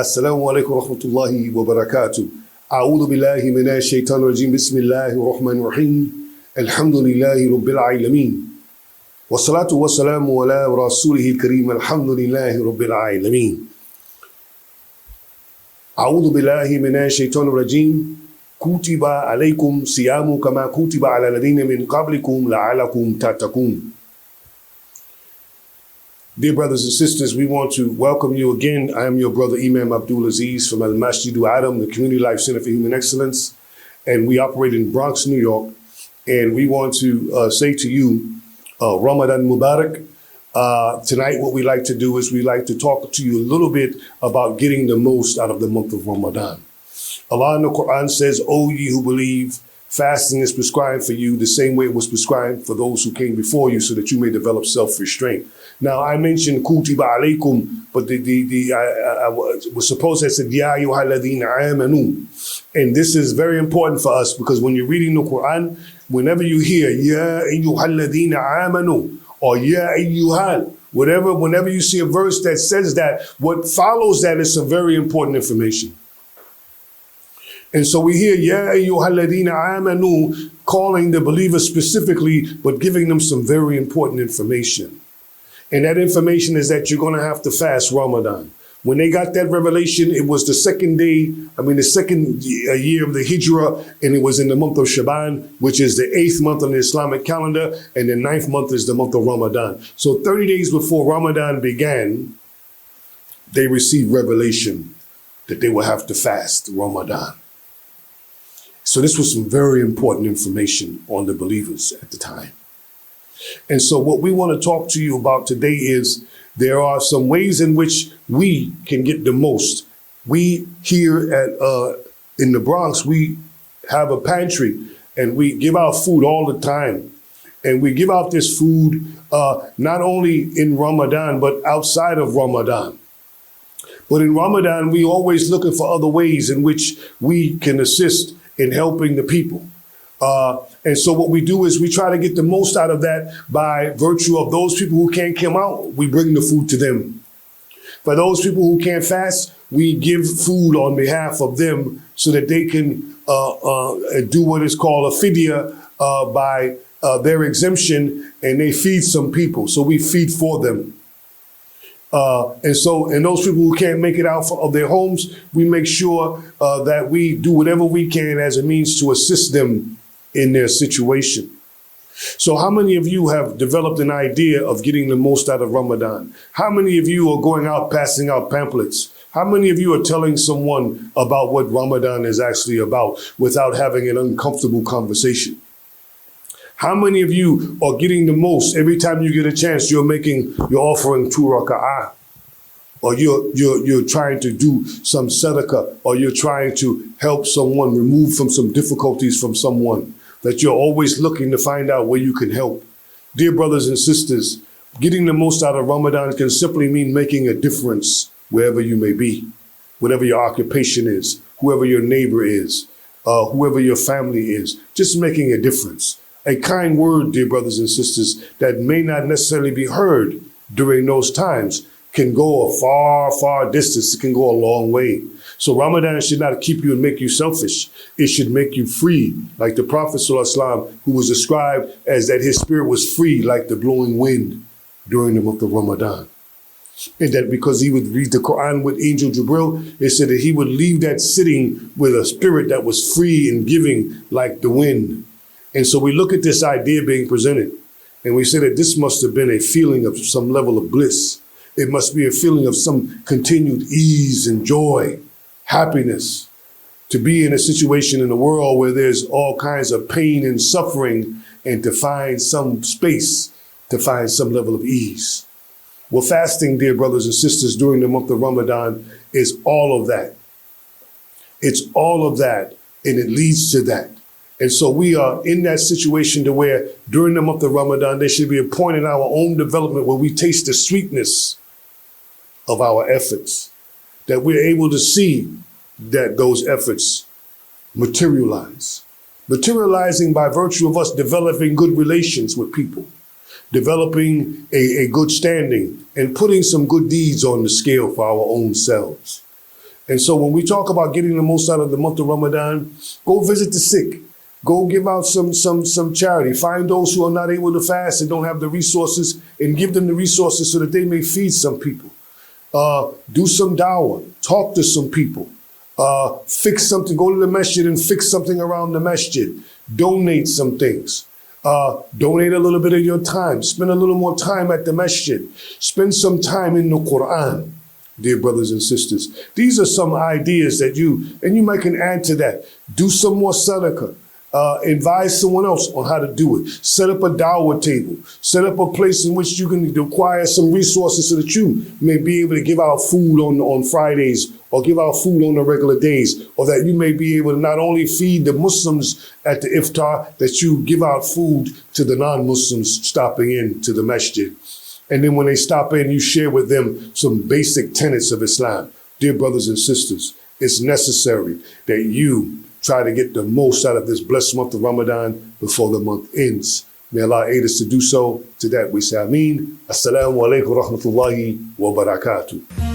Assalamu alaikum wa rahmatullahi wa barakatuh. A'udhu billahi minash shaitanir rajim. Bismillahir rahmanir rahim. Alhamdulillahi rabbil alameen. Wassalatu wassalamu ala rasulihil kareem. Alhamdulillahi rabbil alameen. A'udhu billahi minash shaitanir rajim. Kutiba alaykum siyamu kama kutiba ala alladhina min qablikum la'alakum tattaqun. Dear brothers and sisters, we want to welcome you again. I am your brother Imam Abdul Azeez from Al-Masjid Adam, the Community Life Center for Human Excellence, and we operate in Bronx, New York. And we want to say to you, Ramadan Mubarak. Tonight, what we like to do is we like to talk to you a little bit about getting the most out of the month of Ramadan. Allah in the Quran says, "O ye who believe, fasting is prescribed for you the same way it was prescribed for those who came before you, so that you may develop self-restraint." Now, I mentioned kutiba alaykum, but I was supposed to have said, Ya ayyuhalladhina amanu. And this is very important for us, because when you're reading the Quran, whenever you hear Ya ayyuhalladhina amanu or Ya ayyuhal, whenever you see a verse that says that, what follows that is some very important information. And so we hear Ya ayyuhalladhina amanu, calling the believers specifically, but giving them some very important information. And that information is that you're going to have to fast Ramadan. When they got that revelation, it was the second year of the Hijrah, and it was in the month of Shaban, which is the 8th month on the Islamic calendar, and the 9th month is the month of Ramadan. So 30 days before Ramadan began, they received revelation that they will have to fast Ramadan. So this was some very important information on the believers at the time. And so what we want to talk to you about today is there are some ways in which we can get the most. We here in the Bronx, we have a pantry and we give out food all the time. And we give out this food not only in Ramadan, but outside of Ramadan. But in Ramadan, we always looking for other ways in which we can assist in helping the people. And so what we do is we try to get the most out of that by virtue of those people who can't come out, we bring the food to them. For those people who can't fast, we give food on behalf of them so that they can do what is called a fidya by their exemption, and they feed some people. So we feed for them. And those people who can't make it out of their homes, we make sure that we do whatever we can as a means to assist them in their situation. So how many of you have developed an idea of getting the most out of Ramadan? How many of you are going out passing out pamphlets? How many of you are telling someone about what Ramadan is actually about without having an uncomfortable conversation? How many of you are getting the most every time you get a chance? You're offering 2 raka'ah, or you're trying to do some sadaqah, or you're trying to help someone remove from some difficulties from someone, that you're always looking to find out where you can help. Dear brothers and sisters, getting the most out of Ramadan can simply mean making a difference wherever you may be, whatever your occupation is, whoever your neighbor is, whoever your family is, just making a difference. A kind word, dear brothers and sisters, that may not necessarily be heard during those times can go a far, far distance. It can go a long way. So Ramadan should not keep you and make you selfish. It should make you free, like the Prophet ﷺ, who was described as that his spirit was free like the blowing wind during the month of Ramadan. And that because he would read the Quran with Angel Jibril, it said that he would leave that sitting with a spirit that was free and giving like the wind. And so we look at this idea being presented, and we say that this must have been a feeling of some level of bliss. It must be a feeling of some continued ease and joy, happiness, to be in a situation in the world where there's all kinds of pain and suffering, and to find some space, to find some level of ease. Well, fasting, dear brothers and sisters, during the month of Ramadan is all of that. It's all of that, and it leads to that. And so we are in that situation to where during the month of Ramadan, there should be a point in our own development where we taste the sweetness of our efforts, that we're able to see that those efforts materialize. Materializing by virtue of us developing good relations with people, developing a good standing, and putting some good deeds on the scale for our own selves. And so when we talk about getting the most out of the month of Ramadan, go visit the sick. Go give out some charity. Find those who are not able to fast and don't have the resources, and give them the resources so that they may feed some people. Do some dawah. Talk to some people. Fix something. Go to the masjid and fix something around the masjid. Donate some things. Donate a little bit of your time. Spend a little more time at the masjid. Spend some time in the Quran, dear brothers and sisters. These are some ideas that you might can add to that. Do some more sadaqah. Advise someone else on how to do it. Set up a dawah table. Set up a place in which you can acquire some resources so that you may be able to give out food on Fridays, or give out food on the regular days, or that you may be able to not only feed the Muslims at the iftar, that you give out food to the non-Muslims stopping in to the masjid. And then when they stop in, you share with them some basic tenets of Islam. Dear brothers and sisters, it's necessary that you try to get the most out of this blessed month of Ramadan before the month ends. May Allah aid us to do so. To that we say Ameen. Assalamu alaikum wa rahmatullahi wa barakatuh.